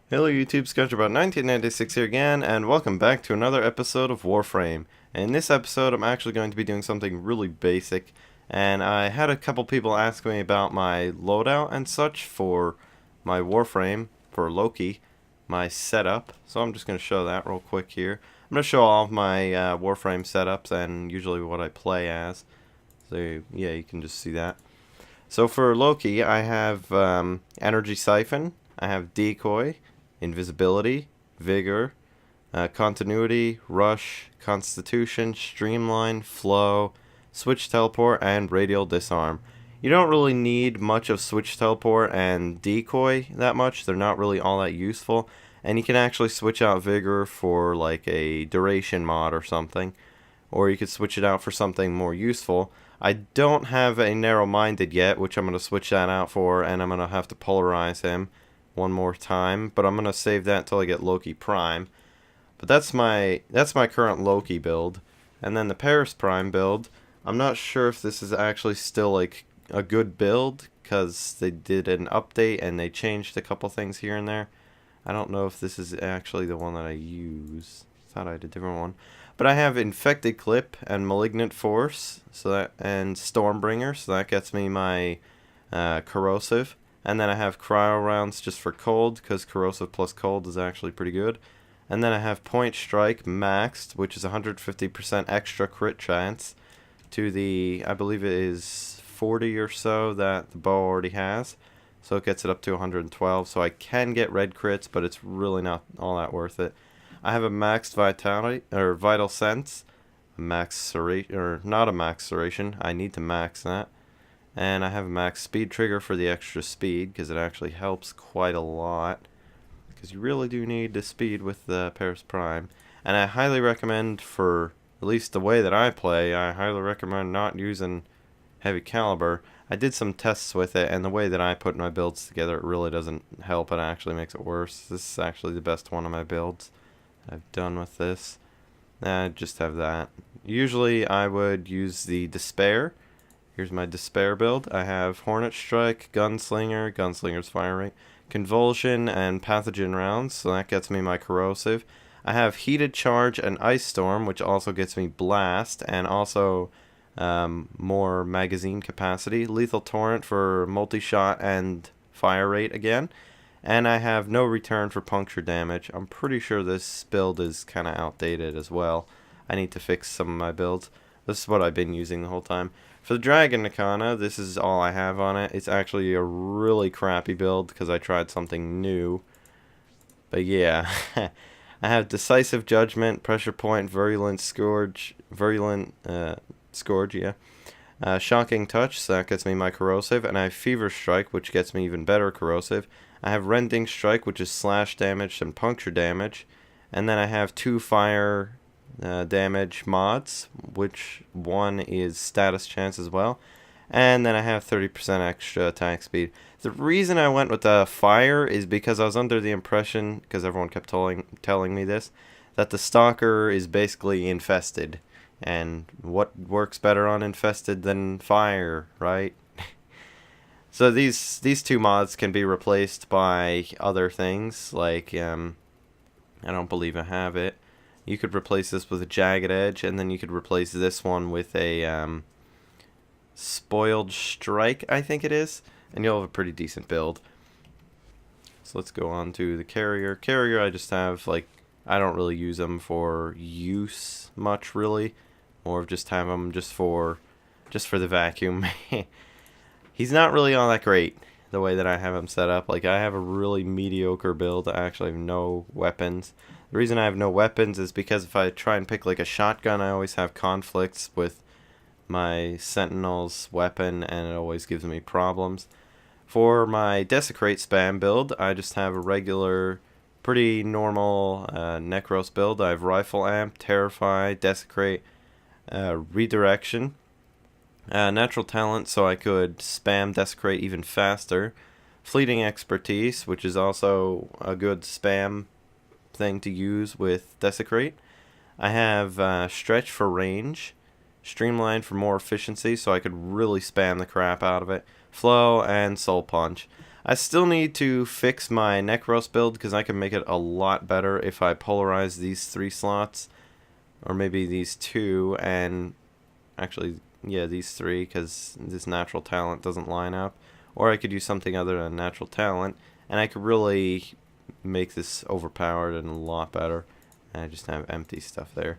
Hello YouTube, ScratchMB 1996 here again, and welcome back to another episode of Warframe. And in this episode, I'm actually going to be doing something really basic, and I had a couple people ask me about my loadout and such for my Warframe, for Loki, my setup. So I'm just going to show that real quick here. I'm going to show all of my Warframe setups and usually what I play as. So yeah, you can just see that. So for Loki, I have Energy Siphon, I have Decoy, Invisibility, Vigor, Continuity, Rush, Constitution, Streamline, Flow, Switch Teleport, and Radial Disarm. You don't really need much of Switch Teleport and Decoy that much. They're not really all that useful. And you can actually switch out Vigor for like a duration mod or something. Or you could switch it out for something more useful. I don't have a Narrow-Minded yet, which I'm going to switch that out for, and I'm going to have to polarize him one more time, but I'm going to save that until I get Loki Prime. But that's my current Loki build. And then the Paris Prime build, I'm not sure if this is actually still like a good build, because they did an update and they changed a couple things here and there. I don't know if this is actually the one that I use. Thought I had a different one. But I have Infected Clip and Malignant Force, so that, and Stormbringer, so that gets me my Corrosive. And then I have Cryo Rounds just for cold, because Corrosive plus cold is actually pretty good. And then I have Point Strike maxed, which is 150% extra crit chance to the, I believe it is 40 or so that the bow already has. So it gets it up to 112, so I can get red crits, but it's really not all that worth it. I have a maxed Vitality, or Vital Sense, max or not a max Ceration, I need to max that. And I have a max Speed Trigger for the extra speed, because it actually helps quite a lot. Because you really do need the speed with the Paris Prime. And I highly recommend, for at least the way that I play, I highly recommend not using heavy caliber. I did some tests with it, and the way that I put my builds together, it really doesn't help. It actually makes it worse. This is actually the best one of my builds I've done with this. I just have that. Usually I would use the Despair. Here's my Despair build. I have Hornet Strike, Gunslinger, Gunslinger's fire rate, Convulsion, and Pathogen rounds, so that gets me my Corrosive. I have Heated Charge and Ice Storm, which also gets me Blast, and also more magazine capacity. Lethal Torrent for multi-shot and fire rate again. And I have no return for puncture damage. I'm pretty sure this build is kind of outdated as well. I need to fix some of my builds. This is what I've been using the whole time. For the Dragon NIKANA, this is all I have on it. It's actually a really crappy build because I tried something new. But yeah, I have Decisive Judgment, Pressure Point, Virulent Scourge, yeah. Shocking Touch, so that gets me my Corrosive, and I have Fever Strike, which gets me even better Corrosive. I have Rending Strike, which is slash damage and puncture damage, and then I have 2 fire damage mods, which one is status chance as well, and then I have 30% extra attack speed. The reason I went with the fire is because I was under the impression, because everyone kept telling me this, that the Stalker is basically infested. And what works better on infested than fire, right? So these 2 mods can be replaced by other things, like, I don't believe I have it. You could replace this with a Jagged Edge, and then you could replace this one with a Spoiled Strike, I think it is. And you'll have a pretty decent build. So let's go on to the Carrier. Carrier, I just have, like, I don't really use them for use much, really. More of just have him just for the vacuum. He's not really all that great the way that I have him set up. Like, I have a really mediocre build. I actually have no weapons. The reason I have no weapons is because if I try and pick like a shotgun, I always have conflicts with my Sentinel's weapon, and it always gives me problems. For my Desecrate spam build, I just have a regular, pretty normal Necros build. I have Rifle Amp, Terrify, Desecrate, Redirection, Natural Talent, so I could spam Desecrate even faster, Fleeting Expertise, which is also a good spam thing to use with Desecrate. I have Stretch for range, Streamline for more efficiency, so I could really spam the crap out of it, Flow, and Soul Punch. I still need to fix my Necros build because I can make it a lot better if I polarize these 3 slots. Or maybe these 2 and actually, yeah, these 3 because this natural talent doesn't line up. Or I could use something other than natural talent and I could really make this overpowered and a lot better. And I just have empty stuff there.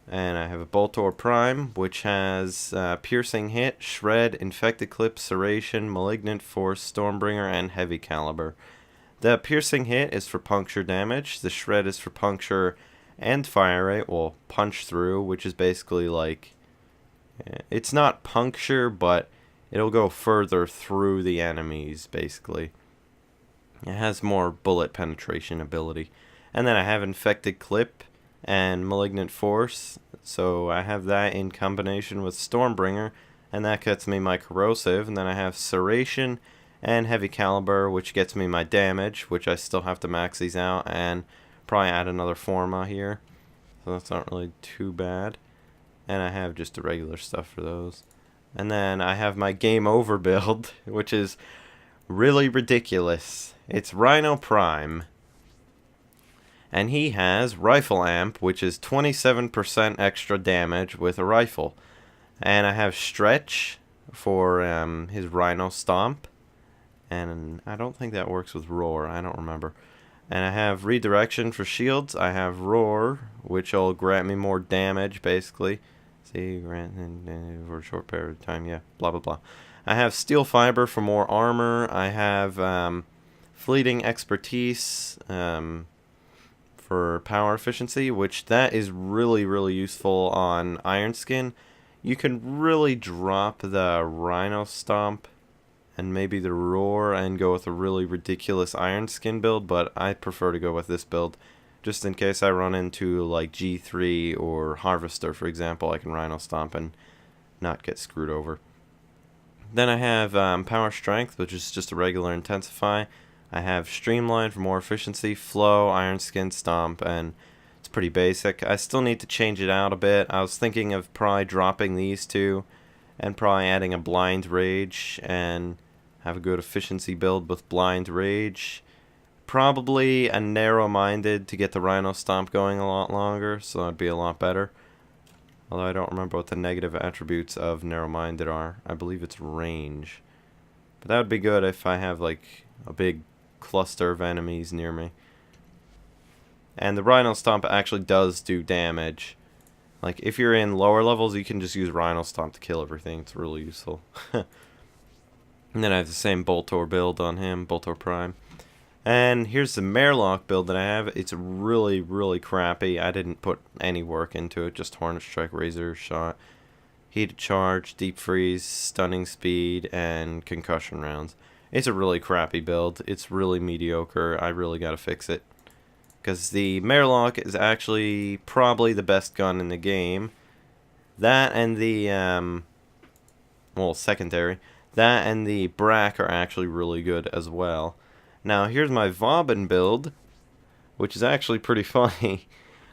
And I have a Boltor Prime, which has Piercing Hit, Shred, Infected Clip, Serration, Malignant Force, Stormbringer, and Heavy Caliber. The Piercing Hit is for puncture damage. The Shred is for puncture and fire rate, well, punch through, which is basically like, it's not puncture, but it'll go further through the enemies, basically. It has more bullet penetration ability. And then I have Infected Clip and Malignant Force, so I have that in combination with Stormbringer, and that gets me my Corrosive. And then I have Serration and Heavy Caliber, which gets me my damage, which I still have to max these out, and probably add another Forma here, so that's not really too bad. And I have just the regular stuff for those. And then I have my Game Over build, which is really ridiculous. It's RHINO Prime. And he has Rifle Amp, which is 27% extra damage with a rifle. And I have Stretch for his Rhino Stomp. And I don't think that works with Roar. I don't remember. And I have Redirection for shields. I have Roar, which will grant me more damage, basically. See, grant for a short period of time. Yeah, blah, blah, blah. I have Steel Fiber for more armor. I have Fleeting Expertise for power efficiency, which that is really, really useful on Iron Skin. You can really drop the Rhino Stomp and maybe the Roar and go with a really ridiculous Iron Skin build, but I prefer to go with this build just in case I run into like G3 or Harvester, for example. I can Rhino Stomp and not get screwed over. Then I have Power Strength, which is just a regular Intensify. I have Streamline for more efficiency, Flow, Iron Skin, Stomp, and it's pretty basic. I still need to change it out a bit. I was thinking of probably dropping these 2 and probably adding a Blind Rage and have a good efficiency build with Blind Rage. Probably a Narrow-Minded to get the Rhino Stomp going a lot longer, so that'd be a lot better. Although I don't remember what the negative attributes of Narrow-Minded are. I believe it's range. But that would be good if I have like a big cluster of enemies near me. And the Rhino Stomp actually does do damage. Like if you're in lower levels, you can just use Rhino Stomp to kill everything. It's really useful. And then I have the same Boltor build on him, Boltor Prime. And here's the Marelock build that I have. It's really, really crappy. I didn't put any work into it. Just Hornet Strike, Razor Shot, Heated Charge, Deep Freeze, Stunning Speed, and Concussion Rounds. It's a really crappy build. It's really mediocre. I really gotta fix it. Because the Marelock is actually probably the best gun in the game. That and the, well, secondary. That and the Brack are actually really good as well. Now, here's my VAUBAN build, which is actually pretty funny.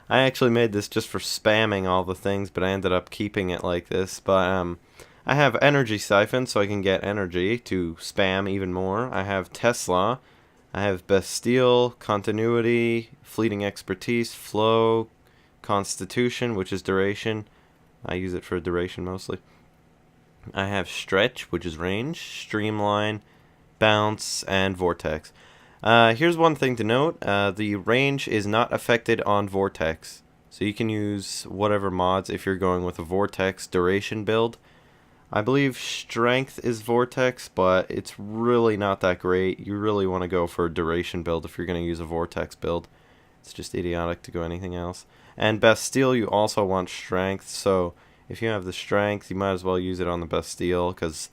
I actually made this just for spamming all the things, but I ended up keeping it like this. But, I have Energy Siphon, so I can get energy to spam even more. I have Tesla. I have Bastille, Continuity, Fleeting Expertise, Flow, Constitution, which is duration. I use it for duration mostly. I have Stretch, which is range, Streamline, Bounce, and Vortex. Here's one thing to note. The range is not affected on Vortex. So you can use whatever mods if you're going with a Vortex duration build. I believe Strength is Vortex, but it's really not that great. You really want to go for a duration build if you're going to use a Vortex build. It's just idiotic to go anything else. And Bastille, you also want Strength, so if you have the Strength, you might as well use it on the Bastille, because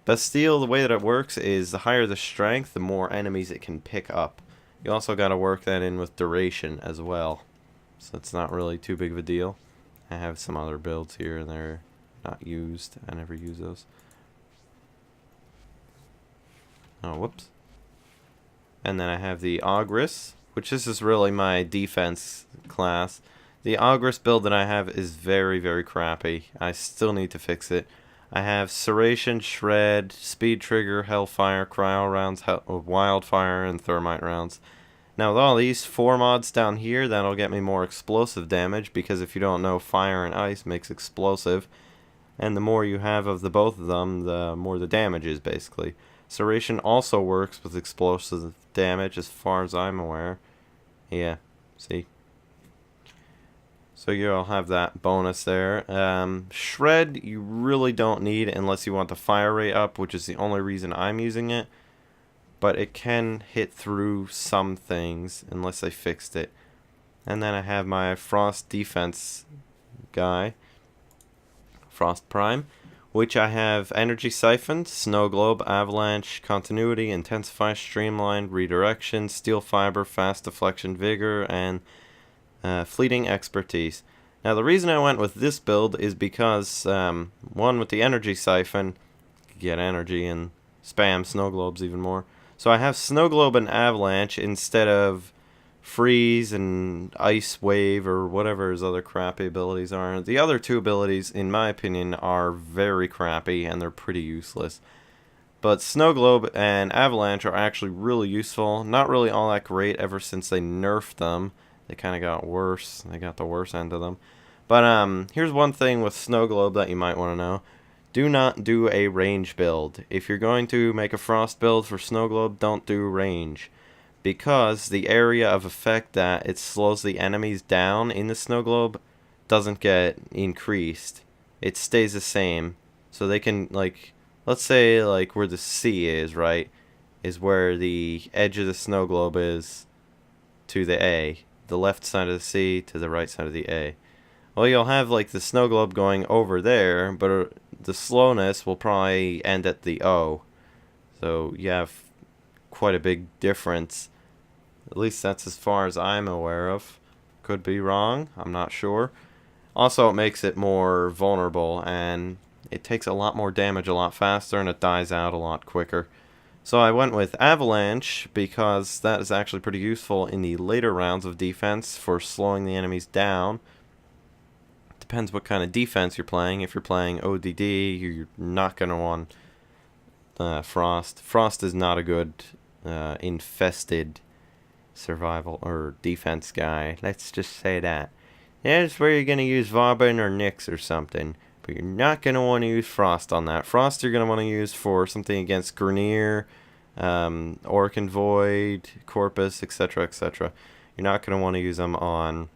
Bastille, the way that it works is the higher the Strength, the more enemies it can pick up. You also got to work that in with duration as well, so it's not really too big of a deal. I have some other builds here and they're not used. I never use those. Oh, whoops. And then I have the Ogress, which this is really my defense class. The Ogress build that I have is very, very crappy. I still need to fix it. I have Serration, Shred, Speed Trigger, Hellfire, Cryo rounds, Wildfire, and Thermite rounds. Now with all these 4 mods down here, that'll get me more explosive damage, because if you don't know, fire and ice makes explosive. And the more you have of the both of them, the more the damage is, basically. Serration also works with explosive damage, as far as I'm aware. Yeah, see? So you'll have that bonus there. Shred, you really don't need unless you want the fire rate up, which is the only reason I'm using it. But it can hit through some things, unless they fixed it. And then I have my Frost defense guy, Frost Prime, which I have Energy Siphon, Snow Globe, Avalanche, Continuity, Intensify, Streamline, Redirection, Steel Fiber, Fast Deflection, Vigor, and Fleeting Expertise. Now the reason I went with this build is because, one, with the Energy Siphon, you get energy and spam Snow Globes even more. So I have Snow Globe and Avalanche instead of Freeze and Ice Wave or whatever his other crappy abilities are. The other 2 abilities, in my opinion, are very crappy and they're pretty useless. But Snow Globe and Avalanche are actually really useful. Not really all that great ever since they nerfed them. They kind of got worse. They got the worst end of them. But here's one thing with Snow Globe that you might want to know. Do not do a range build. If you're going to make a Frost build for Snow Globe, don't do range. Because the area of effect that it slows the enemies down in the Snow Globe doesn't get increased. It stays the same. So they can, like, let's say, like, where the C is, right? Is where the edge of the Snow Globe is to the A. The left side of the C to the right side of the A. Well, you'll have, like, the Snow Globe going over there, but the slowness will probably end at the O. So you have quite a big difference. At least that's as far as I'm aware of. Could be wrong, I'm not sure. Also, it makes it more vulnerable, and it takes a lot more damage a lot faster, and it dies out a lot quicker. So I went with Avalanche, because that is actually pretty useful in the later rounds of defense for slowing the enemies down. Depends what kind of defense you're playing. If you're playing ODD, you're not going to want Frost. Frost is not a good infested survival or defense guy. Let's just say that. That's where you're going to use VAUBAN or Nyx or something. But you're not going to want to use Frost on that. Frost you're going to want to use for something against Grineer, Orc Void, Corpus, etc., etc. You're not going to want to use them on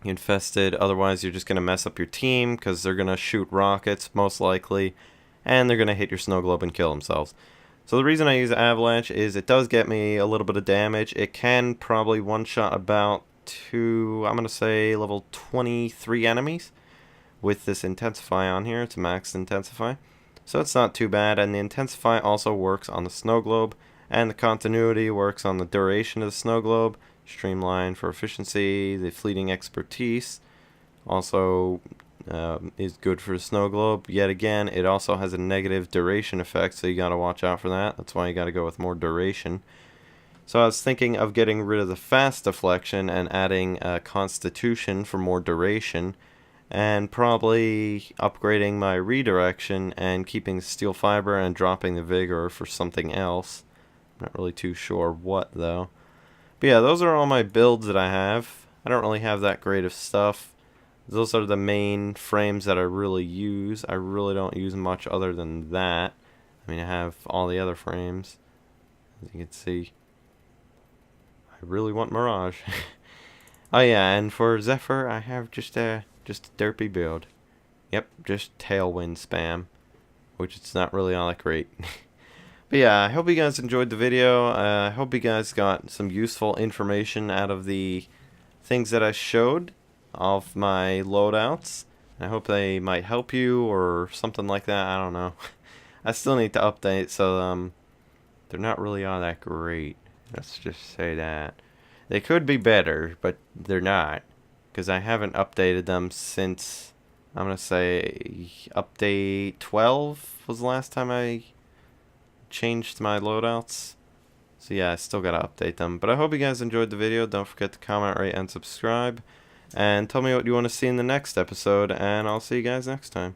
infested, otherwise you're just going to mess up your team, because they're going to shoot rockets, most likely, and they're going to hit your Snow Globe and kill themselves. So the reason I use Avalanche is it does get me a little bit of damage. It can probably one-shot about I'm going to say level 23 enemies with this Intensify on here. It's a max Intensify. So it's not too bad, and the Intensify also works on the Snow Globe, and the Continuity works on the duration of the Snow Globe. Streamline for efficiency, the Fleeting Expertise also is good for the Snow Globe. Yet again, it also has a negative duration effect, so you gotta watch out for that. That's why you gotta go with more duration. So I was thinking of getting rid of the Fast Deflection and adding Constitution for more duration, and probably upgrading my Redirection and keeping Steel Fiber and dropping the Vigor for something else. I'm not really too sure what, though. But yeah, those are all my builds that I have. I don't really have that great of stuff. Those are the main frames that I really use. I really don't use much other than that. I mean, I have all the other frames, as you can see. I really want Mirage. Oh yeah, and for ZEPHYR, I have just a derpy build. Yep, just Tailwind spam, which it's not really all that great. But yeah, I hope you guys enjoyed the video. I hope you guys got some useful information out of the things that I showed of my loadouts. I hope they might help you or something like that. I don't know. I still need to update, so they're not really all that great. Let's just say that. They could be better, but they're not, because I haven't updated them since, I'm going to say, update 12 was the last time I changed my loadouts. So yeah, I still gotta update them. But I hope you guys enjoyed the video. Don't forget to comment, rate, and subscribe. And tell me what you want to see in the next episode, and I'll see you guys next time.